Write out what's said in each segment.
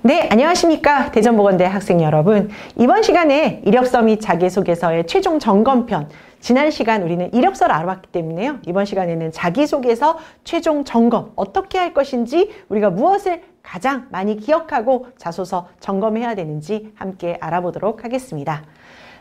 네, 안녕하십니까. 대전보건대 학생 여러분. 이번 시간에 이력서 및 자기소개서의 최종 점검편. 지난 시간 우리는 이력서를 알아봤기 때문에요. 이번 시간에는 자기소개서 최종 점검. 어떻게 할 것인지, 우리가 무엇을 가장 많이 기억하고 자소서 점검해야 되는지 함께 알아보도록 하겠습니다.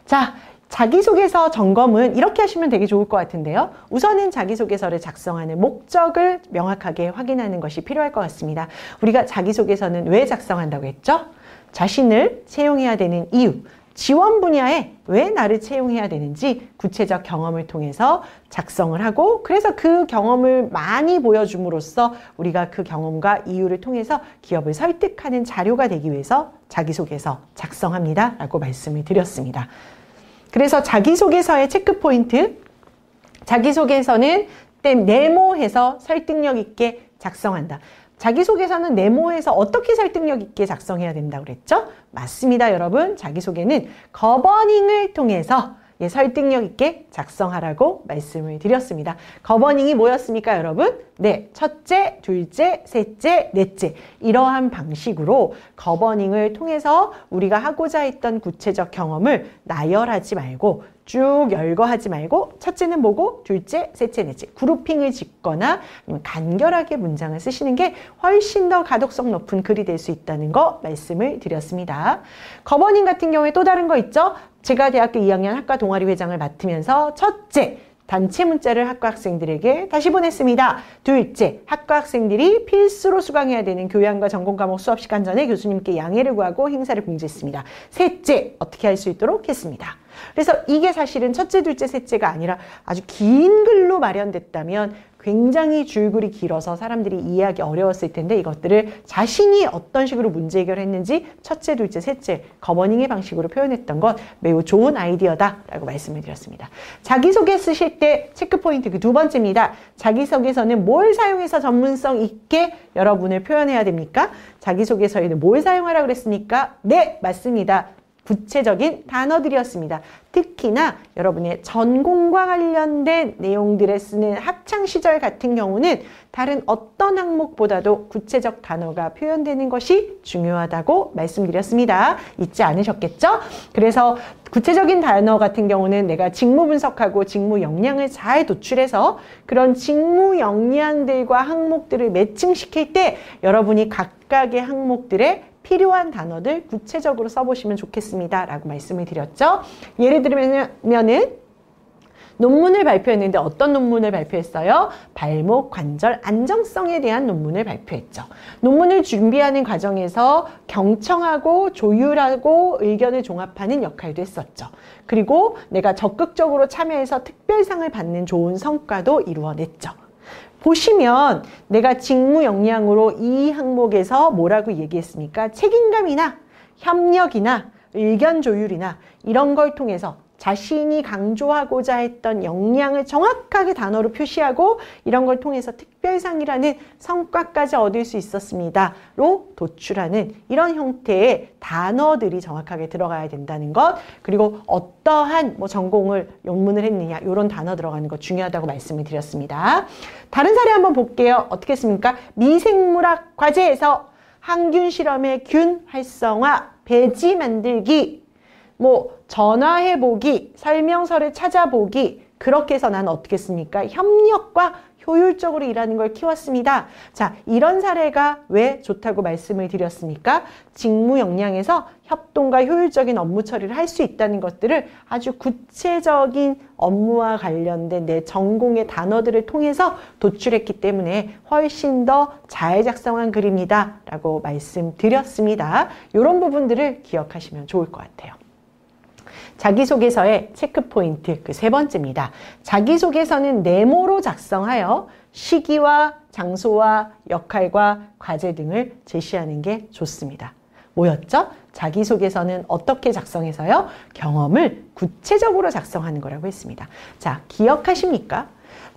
자, 자기소개서 점검은 이렇게 하시면 되게 좋을 것 같은데요. 우선은 자기소개서를 작성하는 목적을 명확하게 확인하는 것이 필요할 것 같습니다. 우리가 자기소개서는 왜 작성한다고 했죠? 자신을 채용해야 되는 이유, 지원 분야에 왜 나를 채용해야 되는지 구체적 경험을 통해서 작성을 하고, 그래서 그 경험을 많이 보여줌으로써 우리가 그 경험과 이유를 통해서 기업을 설득하는 자료가 되기 위해서 자기소개서 작성합니다 라고 말씀을 드렸습니다. 그래서 자기소개서의 체크포인트, 자기소개서는 네모해서 설득력 있게 작성한다. 자기소개서는 네모해서 어떻게 설득력 있게 작성해야 된다고 그랬죠? 맞습니다, 여러분. 자기소개는 거버닝을 통해서 설득력 있게 작성하라고 말씀을 드렸습니다. 거버닝이 뭐였습니까, 여러분? 네, 첫째, 둘째, 셋째, 넷째. 이러한 방식으로 거버닝을 통해서 우리가 하고자 했던 구체적 경험을 나열하지 말고, 쭉 열거하지 말고, 첫째는 뭐고, 둘째, 셋째, 넷째. 그룹핑을 짓거나 아니면 간결하게 문장을 쓰시는 게 훨씬 더 가독성 높은 글이 될 수 있다는 거 말씀을 드렸습니다. 거버닝 같은 경우에 또 다른 거 있죠? 제가 대학교 2학년 학과 동아리 회장을 맡으면서 첫째, 단체 문자를 학과 학생들에게 다시 보냈습니다. 둘째, 학과 학생들이 필수로 수강해야 되는 교양과 전공 과목 수업 시간 전에 교수님께 양해를 구하고 행사를 공지했습니다. 셋째, 어떻게 할 수 있도록 했습니다. 그래서 이게 사실은 첫째, 둘째, 셋째가 아니라 아주 긴 글로 마련됐다면 굉장히 줄글이 길어서 사람들이 이해하기 어려웠을 텐데, 이것들을 자신이 어떤 식으로 문제 해결했는지 첫째, 둘째, 셋째 거버닝의 방식으로 표현했던 것 매우 좋은 아이디어다라고 말씀을 드렸습니다. 자기소개 쓰실 때 체크포인트 그 두 번째입니다. 자기소개서는 뭘 사용해서 전문성 있게 여러분을 표현해야 됩니까? 자기소개서에는 뭘 사용하라고 그랬습니까? 네, 맞습니다. 구체적인 단어들이었습니다. 특히나 여러분의 전공과 관련된 내용들에 쓰는 학창시절 같은 경우는 다른 어떤 항목보다도 구체적 단어가 표현되는 것이 중요하다고 말씀드렸습니다. 잊지 않으셨겠죠? 그래서 구체적인 단어 같은 경우는 내가 직무 분석하고 직무 역량을 잘 도출해서 그런 직무 역량들과 항목들을 매칭시킬 때 여러분이 각각의 항목들의 필요한 단어들 구체적으로 써보시면 좋겠습니다 라고 말씀을 드렸죠. 예를 들면은 논문을 발표했는데 어떤 논문을 발표했어요? 발목 관절 안정성에 대한 논문을 발표했죠. 논문을 준비하는 과정에서 경청하고 조율하고 의견을 종합하는 역할도 했었죠. 그리고 내가 적극적으로 참여해서 특별상을 받는 좋은 성과도 이루어냈죠. 보시면 내가 직무 역량으로 이 항목에서 뭐라고 얘기했습니까? 책임감이나 협력이나 의견 조율이나 이런 걸 통해서 자신이 강조하고자 했던 역량을 정확하게 단어로 표시하고 이런 걸 통해서 특별상이라는 성과까지 얻을 수 있었습니다로 도출하는 이런 형태의 단어들이 정확하게 들어가야 된다는 것, 그리고 어떠한 전공을 논문을 했느냐 이런 단어 들어가는 것 중요하다고 말씀을 드렸습니다. 다른 사례 한번 볼게요. 어떻게 했습니까? 미생물학 과제에서 항균 실험의 균 활성화, 배지 만들기, 전화해보기, 설명서를 찾아보기, 그렇게 해서 난 어떻게 했습니까? 협력과 효율적으로 일하는 걸 키웠습니다. 자, 이런 사례가 왜 좋다고 말씀을 드렸습니까? 직무 역량에서 협동과 효율적인 업무 처리를 할 수 있다는 것들을 아주 구체적인 업무와 관련된 내 전공의 단어들을 통해서 도출했기 때문에 훨씬 더 잘 작성한 글입니다 라고 말씀드렸습니다. 이런 부분들을 기억하시면 좋을 것 같아요. 자기소개서의 체크포인트 그 세 번째입니다. 자기소개서는 네모로 작성하여 시기와 장소와 역할과 과제 등을 제시하는 게 좋습니다. 뭐였죠? 자기소개서는 어떻게 작성해서요? 경험을 구체적으로 작성하는 거라고 했습니다. 자, 기억하십니까?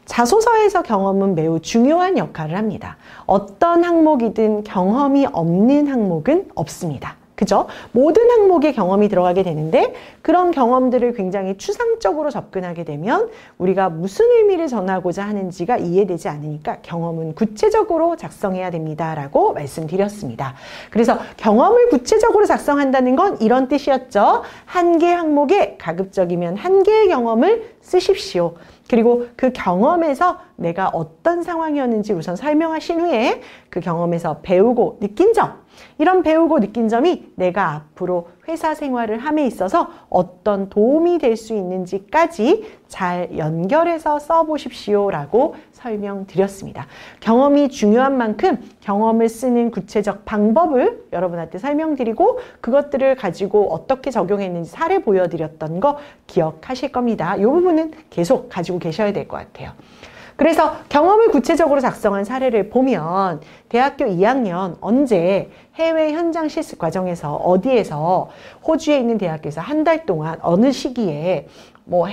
자소서에서 경험은 매우 중요한 역할을 합니다. 어떤 항목이든 경험이 없는 항목은 없습니다. 그죠? 모든 항목에 경험이 들어가게 되는데 그런 경험들을 굉장히 추상적으로 접근하게 되면 우리가 무슨 의미를 전하고자 하는지가 이해되지 않으니까 경험은 구체적으로 작성해야 됩니다라고 말씀드렸습니다. 그래서 경험을 구체적으로 작성한다는 건 이런 뜻이었죠. 한 개 항목에 가급적이면 한 개의 경험을 쓰십시오. 그리고 그 경험에서 내가 어떤 상황이었는지 우선 설명하신 후에 그 경험에서 배우고 느낀 점, 이런 배우고 느낀 점이 내가 앞으로 회사 생활을 함에 있어서 어떤 도움이 될 수 있는지까지 잘 연결해서 써보십시오라고 설명드렸습니다. 경험이 중요한 만큼 경험을 쓰는 구체적 방법을 여러분한테 설명드리고 그것들을 가지고 어떻게 적용했는지 사례 보여드렸던 거 기억하실 겁니다. 이 부분은 계속 가지고 계셔야 될 것 같아요. 그래서 경험을 구체적으로 작성한 사례를 보면 대학교 2학년 언제 해외 현장 실습 과정에서 어디에서 호주에 있는 대학교에서 한 달 동안 어느 시기에 뭐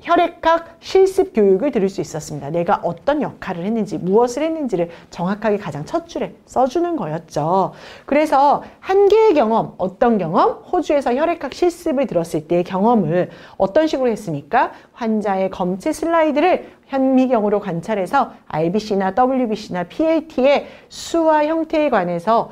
혈액학 실습 교육을 들을 수 있었습니다. 내가 어떤 역할을 했는지 무엇을 했는지를 정확하게 가장 첫 줄에 써주는 거였죠. 그래서 한 개의 경험, 어떤 경험? 호주에서 혈액학 실습을 들었을 때의 경험을 어떤 식으로 했습니까? 환자의 검체 슬라이드를 현미경으로 관찰해서 RBC나 WBC나 PAT의 수와 형태에 관해서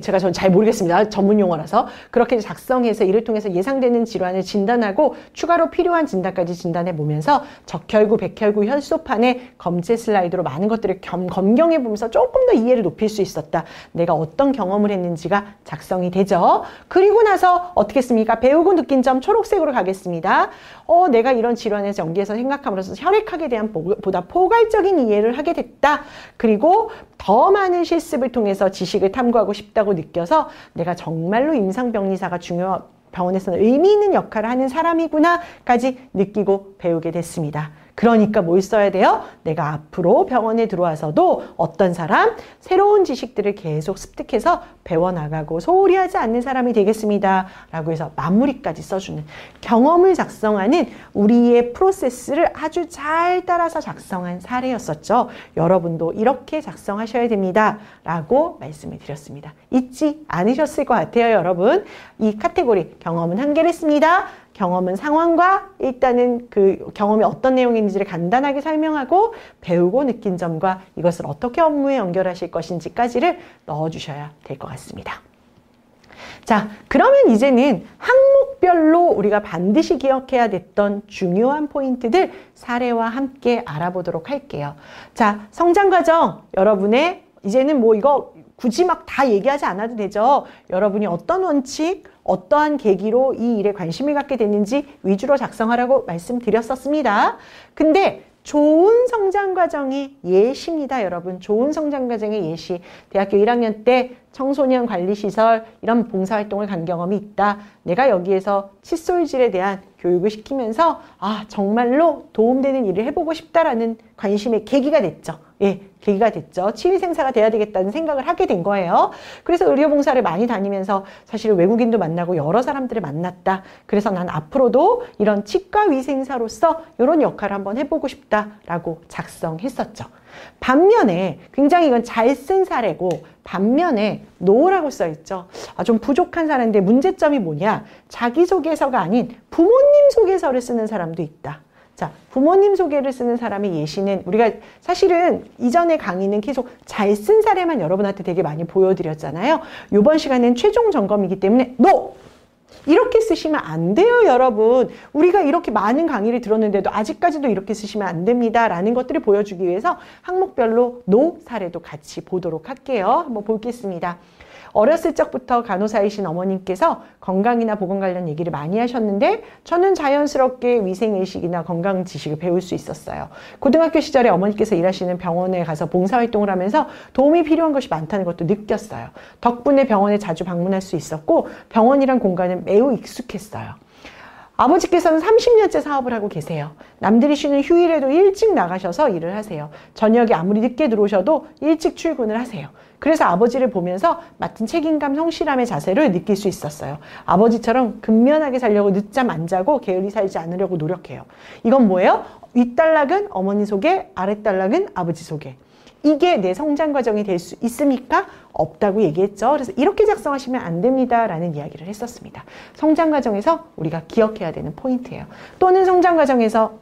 제가 전 잘 모르겠습니다. 전문 용어라서. 그렇게 작성해서 이를 통해서 예상되는 질환을 진단하고 추가로 필요한 진단까지 진단해 보면서 적혈구, 백혈구, 혈소판의 검체 슬라이드로 많은 것들을 검경해 보면서 조금 더 이해를 높일 수 있었다. 내가 어떤 경험을 했는지가 작성이 되죠. 그리고 나서 어떻게 했습니까? 배우고 느낀 점 초록색으로 가겠습니다. 내가 이런 질환에서 연계해서 생각함으로써 혈액학에 대한 보다 포괄적인 이해를 하게 됐다. 그리고 더 많은 실습을 통해서 지식을 탐구하고 싶다고 느껴서 내가 정말로 임상병리사가 병원에서는 의미 있는 역할을 하는 사람이구나까지 느끼고 배우게 됐습니다. 그러니까 뭘 써야 돼요? 내가 앞으로 병원에 들어와서도 어떤 사람, 새로운 지식들을 계속 습득해서 배워나가고 소홀히 하지 않는 사람이 되겠습니다. 라고 해서 마무리까지 써주는 경험을 작성하는 우리의 프로세스를 아주 잘 따라서 작성한 사례였었죠. 여러분도 이렇게 작성하셔야 됩니다. 라고 말씀을 드렸습니다. 잊지 않으셨을 것 같아요, 여러분. 이 카테고리, 경험은 한 개를 씁니다. 경험은 상황과 일단은 그 경험이 어떤 내용인지를 간단하게 설명하고 배우고 느낀 점과 이것을 어떻게 업무에 연결하실 것인지까지를 넣어주셔야 될 것 같습니다. 자, 그러면 이제는 항목별로 우리가 반드시 기억해야 됐던 중요한 포인트들 사례와 함께 알아보도록 할게요. 자, 성장과정 여러분의 이제는 이거 굳이 막 다 얘기하지 않아도 되죠. 여러분이 어떤 원칙, 어떠한 계기로 이 일에 관심을 갖게 됐는지 위주로 작성하라고 말씀드렸었습니다. 근데 좋은 성장과정의 예시입니다, 여러분. 좋은 성장과정의 예시. 대학교 1학년 때 청소년 관리시설 이런 봉사활동을 간 경험이 있다. 내가 여기에서 칫솔질에 대한 교육을 시키면서 정말로 도움되는 일을 해보고 싶다라는 관심의 계기가 됐죠. 계기가 됐죠. 치위생사가 돼야 되겠다는 생각을 하게 된 거예요. 그래서 의료봉사를 많이 다니면서 사실 외국인도 만나고 여러 사람들을 만났다. 그래서 난 앞으로도 이런 치과위생사로서 이런 역할을 한번 해보고 싶다라고 작성했었죠. 반면에 굉장히 이건 잘 쓴 사례고 반면에 노라고 써있죠. 좀 부족한 사례인데 문제점이 뭐냐? 자기소개서가 아닌 부모님 소개서를 쓰는 사람도 있다. 자, 부모님 소개를 쓰는 사람의 예시는 우리가 사실은 이전의 강의는 계속 잘 쓴 사례만 여러분한테 되게 많이 보여드렸잖아요. 이번 시간은 최종 점검이기 때문에 NO! 이렇게 쓰시면 안 돼요, 여러분. 우리가 이렇게 많은 강의를 들었는데도 아직까지도 이렇게 쓰시면 안 됩니다. 라는 것들을 보여주기 위해서 항목별로 NO 사례도 같이 보도록 할게요. 한번 보겠습니다. 어렸을 적부터 간호사이신 어머님께서 건강이나 보건 관련 얘기를 많이 하셨는데 저는 자연스럽게 위생의식이나 건강 지식을 배울 수 있었어요. 고등학교 시절에 어머니께서 일하시는 병원에 가서 봉사활동을 하면서 도움이 필요한 것이 많다는 것도 느꼈어요. 덕분에 병원에 자주 방문할 수 있었고 병원이란 공간은 매우 익숙했어요. 아버지께서는 30년째 사업을 하고 계세요. 남들이 쉬는 휴일에도 일찍 나가셔서 일을 하세요. 저녁에 아무리 늦게 들어오셔도 일찍 출근을 하세요. 그래서 아버지를 보면서 맡은 책임감, 성실함의 자세를 느낄 수 있었어요. 아버지처럼 근면하게 살려고 늦잠 안 자고 게을리 살지 않으려고 노력해요. 이건 뭐예요? 윗단락은 어머니 소개, 아랫단락은 아버지 소개. 이게 내 성장 과정이 될 수 있습니까? 없다고 얘기했죠. 그래서 이렇게 작성하시면 안 됩니다 라는 이야기를 했었습니다. 성장 과정에서 우리가 기억해야 되는 포인트예요. 또는 성장 과정에서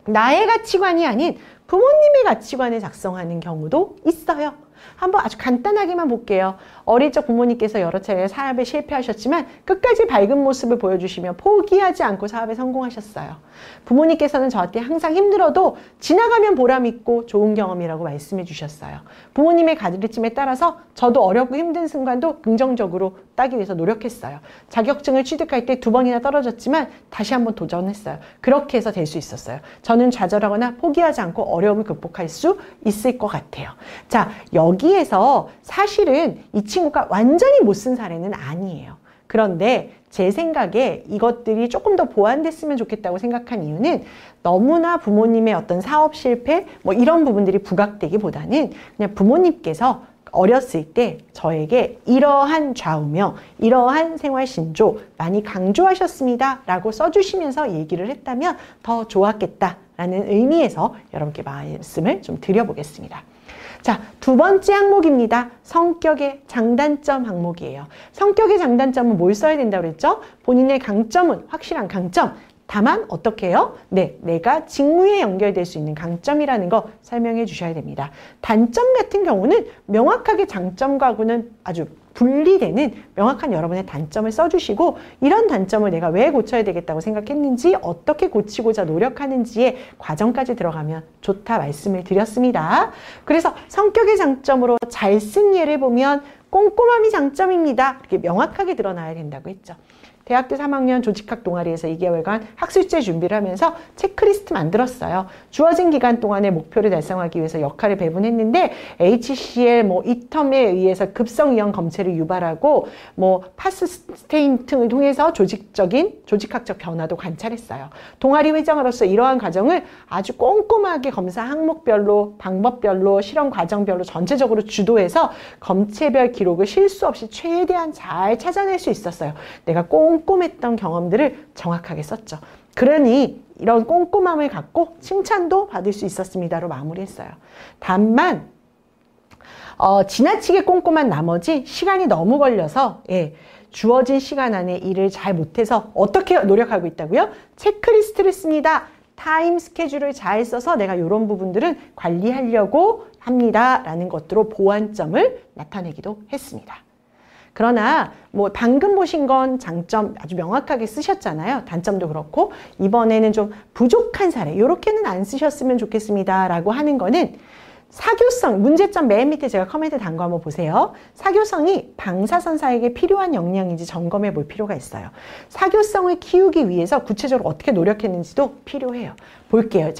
나의 가치관이 아닌 부모님의 가치관을 작성하는 경우도 있어요. 한번 아주 간단하게만 볼게요. 어릴 적 부모님께서 여러 차례 사업에 실패하셨지만 끝까지 밝은 모습을 보여주시며 포기하지 않고 사업에 성공하셨어요. 부모님께서는 저한테 항상 힘들어도 지나가면 보람있고 좋은 경험이라고 말씀해 주셨어요. 부모님의 가르침에 따라서 저도 어렵고 힘든 순간도 긍정적으로 따기 위해서 노력했어요. 자격증을 취득할 때 2번이나 떨어졌지만 다시 한번 도전했어요. 그렇게 해서 될 수 있었어요. 저는 좌절하거나 포기하지 않고 어려움을 극복할 수 있을 것 같아요. 자, 여기에서 사실은 이 친구가 완전히 못 쓴 사례는 아니에요. 그런데 제 생각에 이것들이 조금 더 보완됐으면 좋겠다고 생각한 이유는 너무나 부모님의 어떤 사업 실패 뭐 이런 부분들이 부각되기보다는 그냥 부모님께서 어렸을 때 저에게 이러한 좌우며 이러한 생활 신조 많이 강조하셨습니다 라고 써주시면서 얘기를 했다면 더 좋았겠다라는 의미에서 여러분께 말씀을 좀 드려보겠습니다. 자, 2번째 항목입니다. 성격의 장단점 항목이에요. 성격의 장단점은 뭘 써야 된다고 그랬죠? 본인의 강점은 확실한 강점. 다만 어떻게 해요? 네, 내가 직무에 연결될 수 있는 강점이라는 거 설명해 주셔야 됩니다. 단점 같은 경우는 명확하게 장점과는 아주 분리되는 명확한 여러분의 단점을 써주시고 이런 단점을 내가 왜 고쳐야 되겠다고 생각했는지 어떻게 고치고자 노력하는지의 과정까지 들어가면 좋다 말씀을 드렸습니다. 그래서 성격의 장점으로 잘 쓴 예를 보면 꼼꼼함이 장점입니다. 이렇게 명확하게 드러나야 된다고 했죠. 대학교 3학년 조직학 동아리에서 2개월간 학술제 준비를 하면서 체크리스트 만들었어요. 주어진 기간 동안의 목표를 달성하기 위해서 역할을 배분했는데 HCl 이 텀에 의해서 급성이온 검체를 유발하고 파스스테인 등을 통해서 조직학적 변화도 관찰했어요. 동아리 회장으로서 이러한 과정을 아주 꼼꼼하게 검사 항목별로 방법별로 실험 과정별로 전체적으로 주도해서 검체별 기록을 실수 없이 최대한 잘 찾아낼 수 있었어요. 내가 꼼꼼했던 경험들을 정확하게 썼죠. 그러니 이런 꼼꼼함을 갖고 칭찬도 받을 수 있었습니다로 마무리했어요. 다만 지나치게 꼼꼼한 나머지 시간이 너무 걸려서 주어진 시간 안에 일을 잘 못해서 어떻게 노력하고 있다고요? 체크리스트를 씁니다. 타임 스케줄을 잘 써서 내가 이런 부분들은 관리하려고 합니다. 라는 것으로 보완점을 나타내기도 했습니다. 그러나 방금 보신 건 장점 아주 명확하게 쓰셨잖아요. 단점도 그렇고 이번에는 좀 부족한 사례 이렇게는 안 쓰셨으면 좋겠습니다 라고 하는 거는 사교성, 문제점 맨 밑에 제가 커멘트 단 거 한번 보세요. 사교성이 방사선사에게 필요한 역량인지 점검해 볼 필요가 있어요. 사교성을 키우기 위해서 구체적으로 어떻게 노력했는지도 필요해요. 볼게요.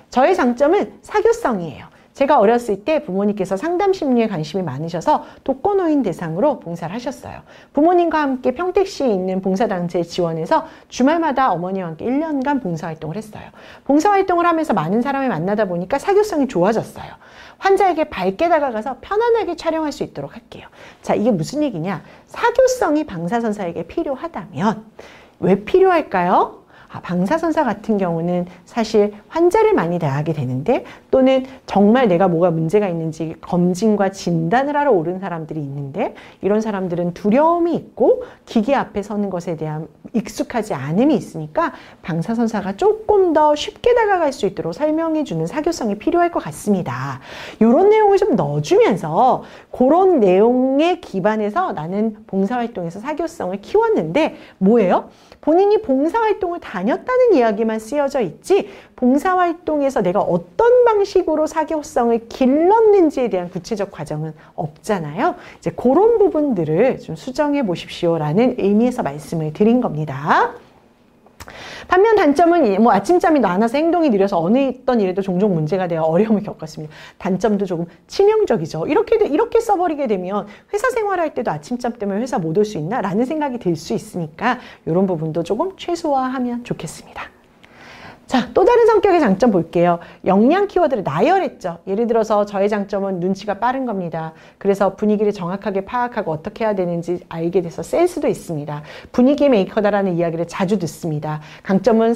저의 장점은 사교성이에요. 제가 어렸을 때 부모님께서 상담 심리에 관심이 많으셔서 독거노인 대상으로 봉사를 하셨어요. 부모님과 함께 평택시에 있는 봉사단체에 지원해서 주말마다 어머니와 함께 1년간 봉사활동을 했어요. 봉사활동을 하면서 많은 사람을 만나다 보니까 사교성이 좋아졌어요. 환자에게 밝게 다가가서 편안하게 촬영할 수 있도록 할게요. 자, 이게 무슨 얘기냐? 사교성이 방사선사에게 필요하다면 왜 필요할까요? 방사선사 같은 경우는 사실 환자를 많이 대하게 되는데 또는 정말 내가 뭐가 문제가 있는지 검진과 진단을 하러 오른 사람들이 있는데 이런 사람들은 두려움이 있고 기계 앞에 서는 것에 대한 익숙하지 않음이 있으니까 방사선사가 조금 더 쉽게 다가갈 수 있도록 설명해주는 사교성이 필요할 것 같습니다. 이런 내용을 좀 넣어주면서 그런 내용에 기반해서 나는 봉사활동에서 사교성을 키웠는데 뭐예요? 본인이 봉사활동을 다녔다는 이야기만 쓰여져 있지 봉사활동에서 내가 어떤 방식으로 사교성을 길렀는지에 대한 구체적 과정은 없잖아요. 이제 그런 부분들을 좀 수정해 보십시오라는 의미에서 말씀을 드린 겁니다. 반면 단점은 아침잠이 많아서 행동이 느려서 어떤 일에도 종종 문제가 되어 어려움을 겪었습니다. 단점도 조금 치명적이죠. 이렇게 써버리게 되면 회사 생활할 때도 아침잠 때문에 회사 못 올 수 있나? 라는 생각이 들 수 있으니까 이런 부분도 조금 최소화하면 좋겠습니다. 자, 또 다른 성격의 장점 볼게요. 역량 키워드를 나열했죠. 예를 들어서 저의 장점은 눈치가 빠른 겁니다. 그래서 분위기를 정확하게 파악하고 어떻게 해야 되는지 알게 돼서 센스도 있습니다. 분위기 메이커다라는 이야기를 자주 듣습니다. 강점은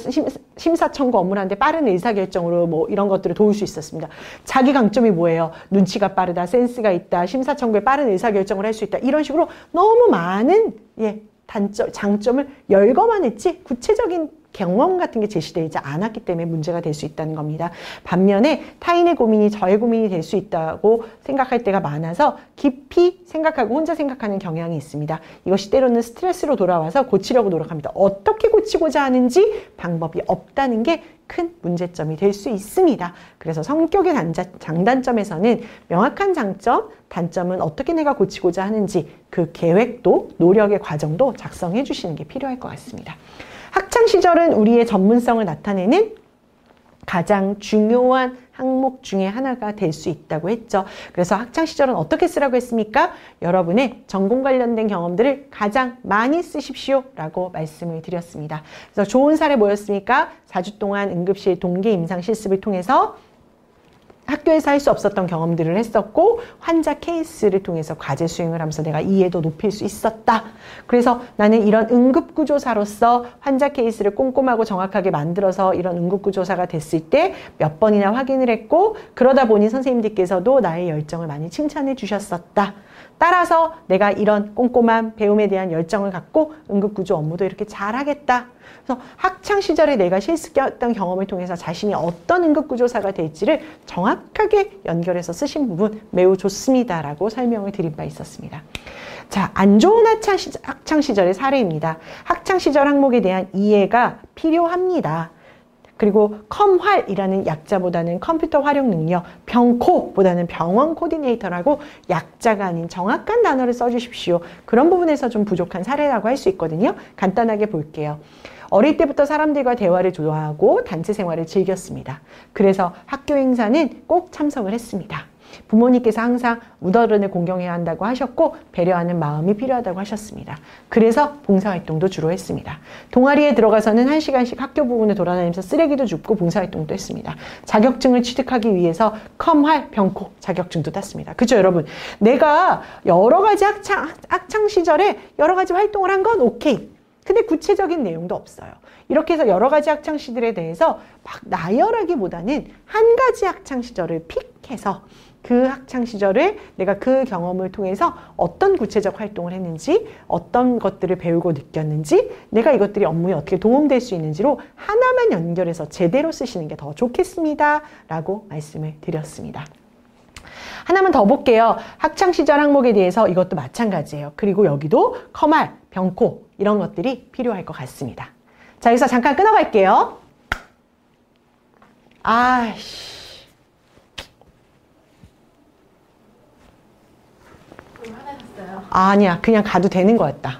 심사청구 업무를 하는데 빠른 의사결정으로 뭐 이런 것들을 도울 수 있었습니다. 자기 강점이 뭐예요? 눈치가 빠르다, 센스가 있다, 심사청구에 빠른 의사결정을 할 수 있다. 이런 식으로 너무 많은 장점을 열거만 했지 구체적인 경험 같은 게 제시되지 않았기 때문에 문제가 될 수 있다는 겁니다. 반면에 타인의 고민이 저의 고민이 될 수 있다고 생각할 때가 많아서 깊이 생각하고 혼자 생각하는 경향이 있습니다. 이것이 때로는 스트레스로 돌아와서 고치려고 노력합니다. 어떻게 고치고자 하는지 방법이 없다는 게 큰 문제점이 될 수 있습니다. 그래서 성격의 장단점에서는 명확한 장점, 단점은 어떻게 내가 고치고자 하는지 그 계획도 노력의 과정도 작성해 주시는 게 필요할 것 같습니다. 학창시절은 우리의 전문성을 나타내는 가장 중요한 항목 중에 하나가 될 수 있다고 했죠. 그래서 학창시절은 어떻게 쓰라고 했습니까? 여러분의 전공 관련된 경험들을 가장 많이 쓰십시오 라고 말씀을 드렸습니다. 그래서 좋은 사례 뭐였습니까? 4주 동안 응급실 동계 임상 실습을 통해서 학교에서 할 수 없었던 경험들을 했었고 환자 케이스를 통해서 과제 수행을 하면서 내가 이해도 높일 수 있었다. 그래서 나는 이런 응급구조사로서 환자 케이스를 꼼꼼하고 정확하게 만들어서 이런 응급구조사가 됐을 때 몇 번이나 확인을 했고 그러다 보니 선생님들께서도 나의 열정을 많이 칭찬해 주셨었다. 따라서 내가 이런 꼼꼼한 배움에 대한 열정을 갖고 응급구조 업무도 이렇게 잘하겠다. 그래서 학창시절에 내가 실습했던 경험을 통해서 자신이 어떤 응급구조사가 될지를 정확하게 연결해서 쓰신 부분 매우 좋습니다라고 설명을 드린 바 있었습니다. 자, 안 좋은 학창시절의 사례입니다. 학창시절 항목에 대한 이해가 필요합니다. 그리고 컴활이라는 약자보다는 컴퓨터 활용 능력, 병코보다는 병원 코디네이터라고 약자가 아닌 정확한 단어를 써주십시오. 그런 부분에서 좀 부족한 사례라고 할 수 있거든요. 간단하게 볼게요. 어릴 때부터 사람들과 대화를 좋아하고 단체 생활을 즐겼습니다. 그래서 학교 행사는 꼭 참석을 했습니다. 부모님께서 항상 우더른을 공경해야 한다고 하셨고 배려하는 마음이 필요하다고 하셨습니다. 그래서 봉사활동도 주로 했습니다. 동아리에 들어가서는 1시간씩 학교 부근을 돌아다니면서 쓰레기도 줍고 봉사활동도 했습니다. 자격증을 취득하기 위해서 컴활, 병코 자격증도 땄습니다. 그죠 여러분? 내가 여러 가지 학창 시절에 여러 가지 활동을 한 건 오케이. 근데 구체적인 내용도 없어요. 이렇게 해서 여러 가지 학창시절에 대해서 막 나열하기보다는 한 가지 학창시절을 픽해서 그 학창시절을 내가 그 경험을 통해서 어떤 구체적 활동을 했는지 어떤 것들을 배우고 느꼈는지 내가 이것들이 업무에 어떻게 도움될 수 있는지로 하나만 연결해서 제대로 쓰시는 게 더 좋겠습니다 라고 말씀을 드렸습니다. 하나만 더 볼게요. 학창시절 항목에 대해서 이것도 마찬가지예요. 그리고 여기도 컴활, 병코 이런 것들이 필요할 것 같습니다. 자, 여기서 잠깐 끊어갈게요. 아이씨. 아니야, 그냥 가도 되는 거였다.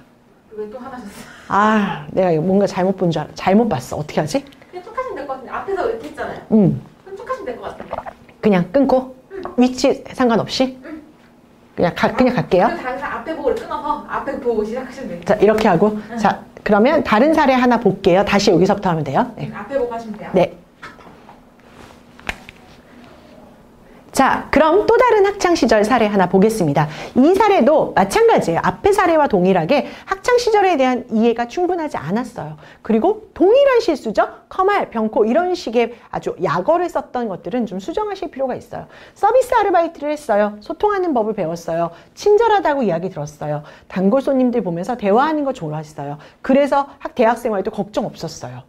왜 또 화나셨어요? 아, 내가 뭔가 잘못 본 줄 알아. 잘못 봤어. 어떻게 하지? 그냥 쭉 하시면 될 것 같은데 앞에서 이렇게 했잖아요. 그럼 쭉 하시면 될 것 같은데. 그냥 끊고 위치 상관없이 그냥 갈게요. 다른 앞에 보고 끊어서 앞에 보고 시작하시면 돼요. 자, 이렇게 하고 자, 그러면 다른 사례 하나 볼게요. 다시 여기서부터 하면 돼요. 네. 앞에 보고 하시면 돼요. 네. 자, 그럼 또 다른 학창시절 사례 하나 보겠습니다. 이 사례도 마찬가지예요. 앞의 사례와 동일하게 학창시절에 대한 이해가 충분하지 않았어요. 그리고 동일한 실수죠. 컴활, 병코 이런 식의 아주 약어를 썼던 것들은 좀 수정하실 필요가 있어요. 서비스 아르바이트를 했어요. 소통하는 법을 배웠어요. 친절하다고 이야기 들었어요. 단골 손님들 보면서 대화하는 거 좋아했어요. 그래서 대학생활도 걱정 없었어요.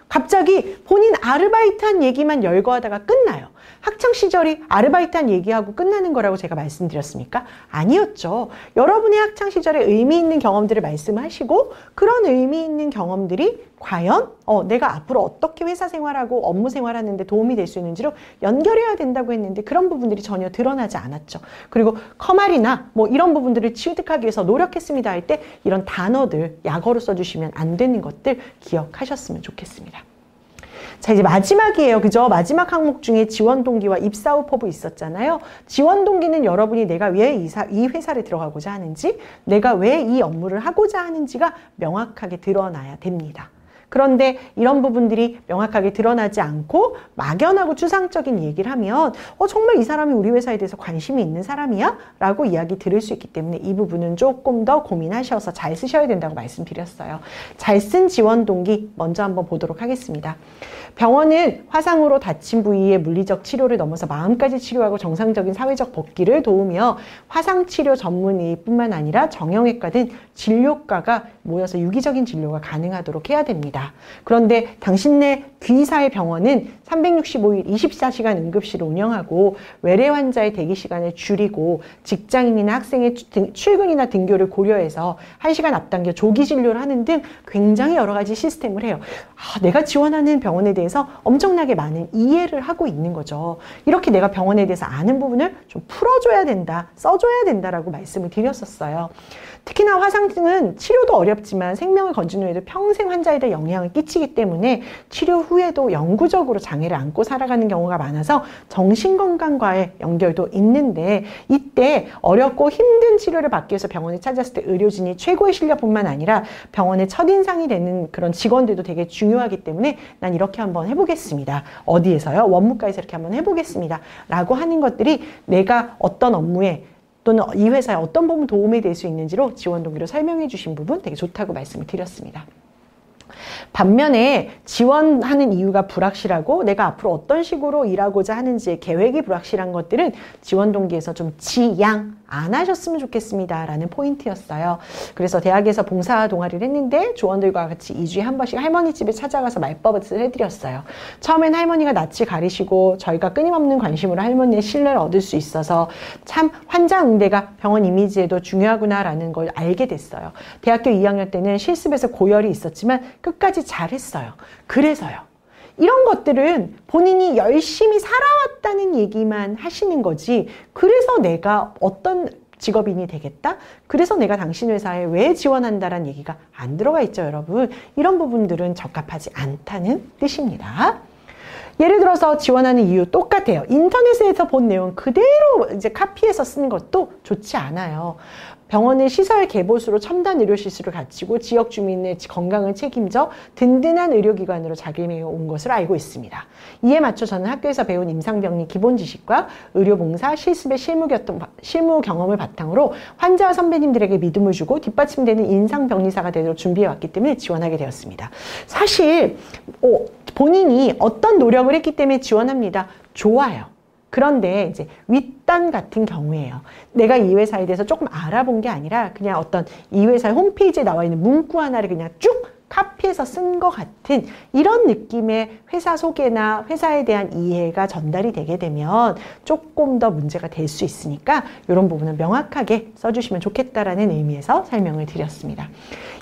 갑자기 본인 아르바이트한 얘기만 열거하다가 끝나요. 학창시절이 아르바이트한 얘기하고 끝나는 거라고 제가 말씀드렸습니까? 아니었죠. 여러분의 학창시절에 의미 있는 경험들을 말씀하시고 그런 의미 있는 경험들이 과연 내가 앞으로 어떻게 회사 생활하고 업무 생활하는데 도움이 될 수 있는지로 연결해야 된다고 했는데 그런 부분들이 전혀 드러나지 않았죠. 그리고 컴활이나 뭐 이런 부분들을 취득하기 위해서 노력했습니다 할 때 이런 단어들 약어로 써주시면 안 되는 것들 기억하셨으면 좋겠습니다. 자, 이제 마지막이에요. 그죠? 마지막 항목 중에 지원 동기와 입사 후 포부 있었잖아요. 지원 동기는 여러분이 내가 왜 이 회사를 들어가고자 하는지, 내가 왜 이 업무를 하고자 하는지가 명확하게 드러나야 됩니다. 그런데 이런 부분들이 명확하게 드러나지 않고 막연하고 추상적인 얘기를 하면 정말 이 사람이 우리 회사에 대해서 관심이 있는 사람이야? 라고 이야기 들을 수 있기 때문에 이 부분은 조금 더 고민하셔서 잘 쓰셔야 된다고 말씀드렸어요. 잘 쓴 지원 동기 먼저 한번 보도록 하겠습니다. 병원은 화상으로 다친 부위의 물리적 치료를 넘어서 마음까지 치료하고 정상적인 사회적 복귀를 도우며 화상치료 전문의뿐만 아니라 정형외과 등 진료과가 모여서 유기적인 진료가 가능하도록 해야 됩니다. 그런데 당신네 귀사의 병원은 365일 24시간 응급실을 운영하고 외래 환자의 대기 시간을 줄이고 직장인이나 학생의 출근이나 등교를 고려해서 1시간 앞당겨 조기 진료를 하는 등 굉장히 여러 가지 시스템을 해요. 내가 지원하는 병원에 대해서 엄청나게 많은 이해를 하고 있는 거죠. 이렇게 내가 병원에 대해서 아는 부분을 좀 풀어줘야 된다, 써줘야 된다라고 말씀을 드렸었어요. 특히나 화상은 치료도 어렵지만 생명을 건진 후에도 평생 환자에 대해 영향을 끼치기 때문에 치료 후에도 영구적으로 장애를 안고 살아가는 경우가 많아서 정신건강과의 연결도 있는데, 이때 어렵고 힘든 치료를 받기 위해서 병원에 찾았을 때 의료진이 최고의 실력뿐만 아니라 병원의 첫인상이 되는 그런 직원들도 되게 중요하기 때문에 난 이렇게 한번 해보겠습니다. 어디에서요? 원무과에서 이렇게 한번 해보겠습니다. 라고 하는 것들이 내가 어떤 업무에 또는 이 회사에 어떤 부분 도움이 될 수 있는지로 지원 동기로 설명해 주신 부분 되게 좋다고 말씀을 드렸습니다. 반면에 지원하는 이유가 불확실하고 내가 앞으로 어떤 식으로 일하고자 하는지의 계획이 불확실한 것들은 지원 동기에서 좀 지양 안 하셨으면 좋겠습니다 라는 포인트였어요. 그래서 대학에서 봉사 동아리를 했는데 조원들과 같이 2주에 한 번씩 할머니 집에 찾아가서 말벗을 해드렸어요. 처음엔 할머니가 낯을 가리시고 저희가 끊임없는 관심으로 할머니의 신뢰를 얻을 수 있어서 참 환자 응대가 병원 이미지에도 중요하구나 라는 걸 알게 됐어요. 대학교 2학년 때는 실습에서 고열이 있었지만 끝까지 잘했어요. 그래서요. 이런 것들은 본인이 열심히 살아왔다는 얘기만 하시는 거지, 그래서 내가 어떤 직업인이 되겠다? 그래서 내가 당신 회사에 왜 지원한다라는 얘기가 안 들어가 있죠, 여러분. 이런 부분들은 적합하지 않다는 뜻입니다. 예를 들어서 지원하는 이유 똑같아요. 인터넷에서 본 내용 그대로 이제 카피해서 쓰는 것도 좋지 않아요. 병원은 시설 개보수로 첨단 의료 시설을 갖추고 지역 주민의 건강을 책임져 든든한 의료기관으로 자리매겨 온 것을 알고 있습니다. 이에 맞춰 저는 학교에서 배운 임상병리 기본 지식과 의료봉사, 실습의 실무 경험을 바탕으로 환자와 선배님들에게 믿음을 주고 뒷받침되는 임상병리사가 되도록 준비해왔기 때문에 지원하게 되었습니다. 사실 본인이 어떤 노력을 했기 때문에 지원합니다. 좋아요. 그런데 이제 윗단 같은 경우에요. 내가 이 회사에 대해서 조금 알아본 게 아니라 그냥 어떤 이 회사의 홈페이지에 나와 있는 문구 하나를 그냥 쭉 카피해서 쓴 것 같은 이런 느낌의 회사 소개나 회사에 대한 이해가 전달이 되게 되면 조금 더 문제가 될 수 있으니까 이런 부분은 명확하게 써주시면 좋겠다라는 의미에서 설명을 드렸습니다.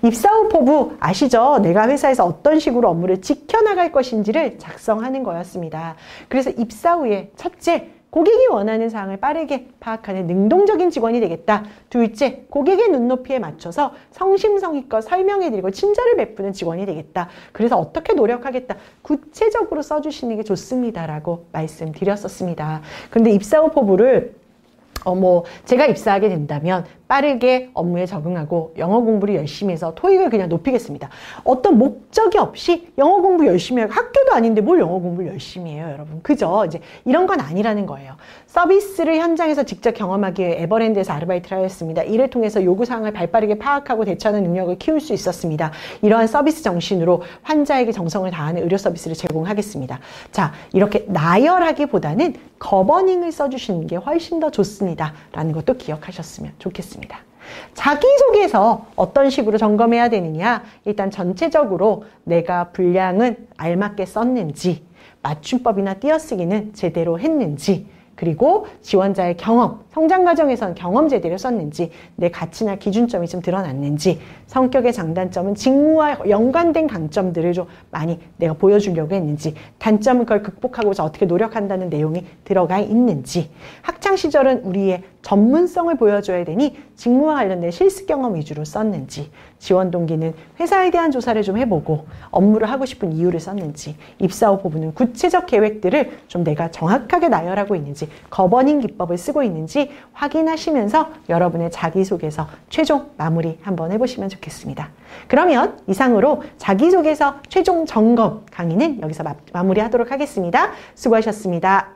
입사 후 포부 아시죠? 내가 회사에서 어떤 식으로 업무를 지켜나갈 것인지를 작성하는 거였습니다. 그래서 입사 후에 첫째, 고객이 원하는 사항을 빠르게 파악하는 능동적인 직원이 되겠다. 둘째, 고객의 눈높이에 맞춰서 성심성의껏 설명해드리고 친절을 베푸는 직원이 되겠다. 그래서 어떻게 노력하겠다. 구체적으로 써주시는 게 좋습니다라고 말씀드렸었습니다. 그런데 입사 후 포부를 제가 입사하게 된다면 빠르게 업무에 적응하고 영어 공부를 열심히 해서 토익을 그냥 높이겠습니다. 어떤 목적이 없이 영어 공부 열심히 하고, 학교도 아닌데 뭘 영어 공부를 열심히 해요, 여러분. 그죠? 이제 이런 건 아니라는 거예요. 서비스를 현장에서 직접 경험하기 위해 에버랜드에서 아르바이트를 하였습니다. 이를 통해서 요구사항을 발빠르게 파악하고 대처하는 능력을 키울 수 있었습니다. 이러한 서비스 정신으로 환자에게 정성을 다하는 의료 서비스를 제공하겠습니다. 자, 이렇게 나열하기보다는 거버닝을 써주시는 게 훨씬 더 좋습니다. 라는 것도 기억하셨으면 좋겠습니다. 자기소개서 어떤 식으로 점검해야 되느냐? 일단 전체적으로 내가 분량은 알맞게 썼는지, 맞춤법이나 띄어쓰기는 제대로 했는지, 그리고 지원자의 경험, 성장 과정에선 경험 제대로 썼는지, 내 가치나 기준점이 좀 드러났는지, 성격의 장단점은 직무와 연관된 강점들을 좀 많이 내가 보여주려고 했는지, 단점은 그걸 극복하고자 어떻게 노력한다는 내용이 들어가 있는지, 학창시절은 우리의 전문성을 보여줘야 되니 직무와 관련된 실습 경험 위주로 썼는지, 지원 동기는 회사에 대한 조사를 좀 해보고 업무를 하고 싶은 이유를 썼는지, 입사 후 부분은 구체적 계획들을 좀 내가 정확하게 나열하고 있는지, 거버닝 기법을 쓰고 있는지 확인하시면서 여러분의 자기소개서 최종 마무리 한번 해보시면 좋겠습니다. 그러면 이상으로 자기소개서 최종 점검 강의는 여기서 마무리하도록 하겠습니다. 수고하셨습니다.